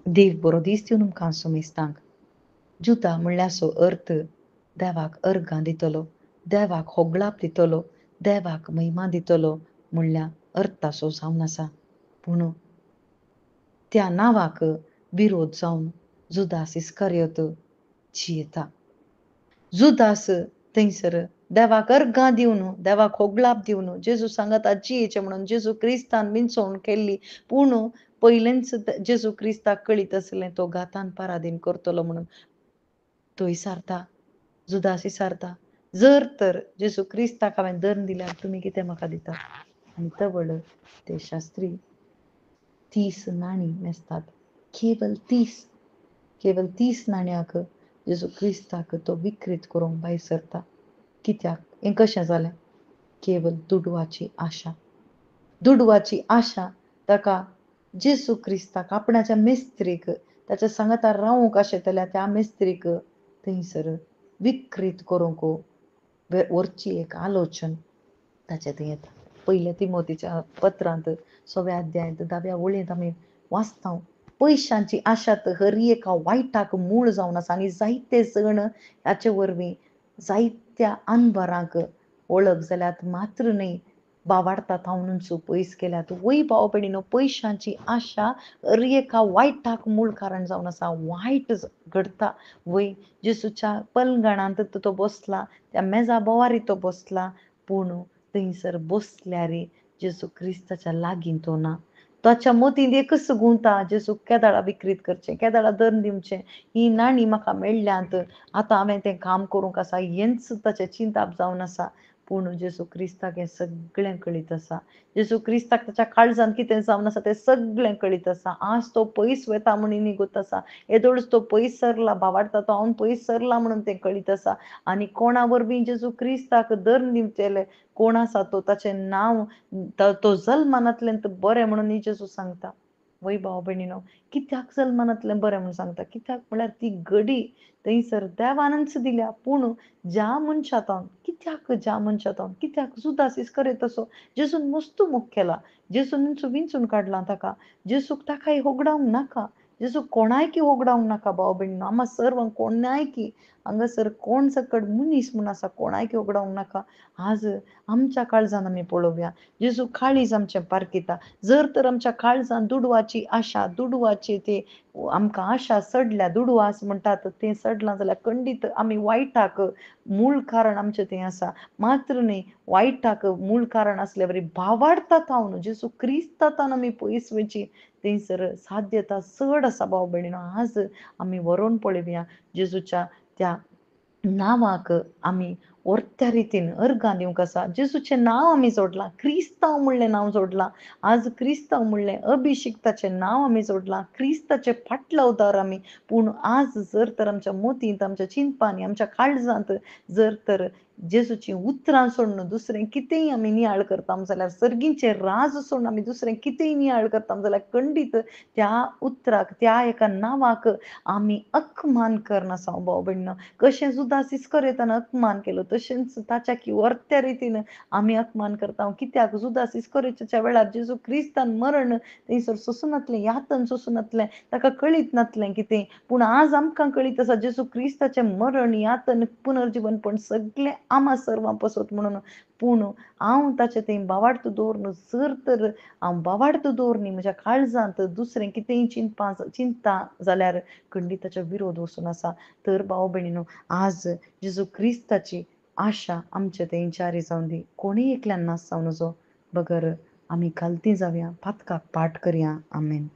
देव बरो दीस दिवन तुमकां सुमेस्तांक. जुता म्हणल्यासो अर्थ देवाक अर्गां दितलो, देवाक होगळाप दितलो, देवाक महिमा दितलो म्हणल्यार अर्थाचो जावन आसा. पूण त्या नांवाक विरोध जावन जुदास इस्करियोत जियेता. जुदास थंयसर देवाक अर्गां दिवन, देवाक होगळाप दिवन जेजू सांगता जियेचें म्हणून जेजू क्रिस्तान विंचोवण केल्ली. पूण पयलेंच जेजू क्रिस्ताक कळीत आसलें तो घातान पाराधीन करतलो म्हणून. तो विचारता, जुदास विचारता, जर तर जेजू क्रिस्ताक हांवें दंड दिल्यार तुमी कितें म्हाका दिता? आनी तवळ ते शास्त्री 30 नाणी मेजतात. केवल 30 नाण्याक जेजू क्रिस्ताक तो विकृत करूंक भायर सरता. कित्याक? हें कशें जालें? केवल दुडवाची आशा. दुडवाची आशा ताका जेजू क्रिस्ताक आपणाच्या मेस्त्रीक ताच्या सांगाता रावूंक आशिल्ल्या त्या मेस्त्रीक थंयसर विकृत करूंक व्हरची एक आलोचन ताचे थंय येता. पयल्या तिमोथीच्या पत्रांत 6व्या अध्यायांत 10व्या वळींत आमी वाचता, पयशांची आशा हर एका वायटाक मूळ जावन आसा आनी जायते जण हाचे वरवीं जायत्या अनवरांक वळख जाल्यात, मात्र न्हय बावाडटात हांवूनच पयस केल्यात. वय भाव भयणीनो, पयशांची आशा हर एका वायटाक मूळ कारण जावन आसा. वायट घडता. वय जेजूच्या पलंगणांत तो बसला, त्या मेजा बोवारी तो बसला, पूण थंयसर बसल्यार जेजू क्रिस्ताच्या लागीं तो ना. ताच्या मतींत एकच गुंता, जेजू केदाळा विकृत करचें, केदाळा दंड दिवचें, ही नाणी म्हाका मेळ्ळ्यांत, आतां हांवें तें काम करूंक आसा, हेंच ताचें चिंताप जावन आसा. पूण जेजू क्रिस्ताक हें सगळें कळीत आसा. जेजू क्रिस्ताक ताच्या काळजांत कितें जावन आसा तें सगळें कळीत आसा. आज तो पयस वता म्हणून निगूत आसा. येदोळच तो पयस सरला, भावाडटा तो हांव पयस सरला म्हणून तें कळीत आसा. आनी कोणा वरवीं जेजू क्रिस्ताक दंड दिवचेले कोण आसा तो, ताचें नांव तो जल्मानांतल्यान बरें म्हणून जेजू सांगता. वय भाव भयणीनो, कित्याक जल्मानांतलें बरें म्हणून सांगता? कित्याक म्हळ्यार ती घडी थंयसर देवानच दिल्या. पूण ज्या मनशांतान, ज्या मनशांतान कित्याक जुदास इस्करियोताचो जेजून मस्तूमुख केला, जेजून विंचून काडला ताका, जेजूक ताकाय होगडावंक नाका, जेजू कोणायकी होगडावंक नाका. भाव भयणीनो, आम्हा सर्वांक कोणायकी हांगासर कोण सकट मनीस म्हूण आसा कोणायकी होगडावंक नाका. आज आमच्या काळजान आमी पळोवया, जेजू काळीज आमचें पारखिता. जर तर आमच्या काळजान दुडवाची आशा, दुडवाची ते आमकां आशा सडल्या, दुडवास म्हणटात तें सडलां जाल्यार खंडीत आमी वायटाक मूळ कारण आमचें तें आसा. मात्र न्हय, वायटाक मूळ कारण आसल्या वरी भावाडटात हांव जेजू क्रिस्तांतान आमी पयस वयची थंयसर साध्यता चड आसा. भाव भयणीनो, आज आमी व्हरोन पळोवया जेजूच्या त्या नांवाक आमी वर्त्या रितीन अर्गां दिवंक आसा. जेजूचें नांव आमी जोडलां, क्रिस्तांव म्हणलें नांव जोडलां. आज क्रिस्तांव म्हणलें अभिशिक्ताचें नांव आमी जोडलां, क्रिस्ताचें फाटलो उदार आमी. पूण आज जर तर आमच्या मतींत, आमच्या चिंतपांनी, आमच्या काळजांत जर तर जेजूची उतरां सोडून दुसरें कितेंय आमी नियाळ करतां जाल्यार, सर्गीचें राज सोडून आमी दुसरें कितेंय नियाळ करतां जाल्यार खंडीत त्या उतराक, त्या एका नांवाक आमी अपमान करन आसा. भाव भयणीनो, कशें जुदास इस्करियोतान अपमान केलो, तशेंच ताच्या वर्त्या रितीन आमी अपमान करता. कित्याक? जुदास इस्करियोताच्या वेळार जेजू क्रिस्तान मरण थंयसर सोंसून नासलें, यातन सोंसून नासलें, ताका कळीत नासलें कितें. पूण आज आमकां कळीत आसा, जेजू क्रिस्ताचें मरण, यातन, पुनर्जीवन पण सगळें आम्हा सर्वां पसत म्हणून. पूण हांव ताचें थंय बावार्थ दवरन, जर तर हांव बावार्थ दवरनी म्हज्या काळजांत दुसरें कितेंय चिंता जाल्यार खंडीत ताच्या विरोध वचून आसा. तर भाव भयणीनो, आज जेजू क्रिस्ताची आशा आमचे थंय जारी जावन दी. कोणीय एकल्यान नास जावन नजो, बगर आमी घालती जावया, पातकाक पाठ करया. आमेन.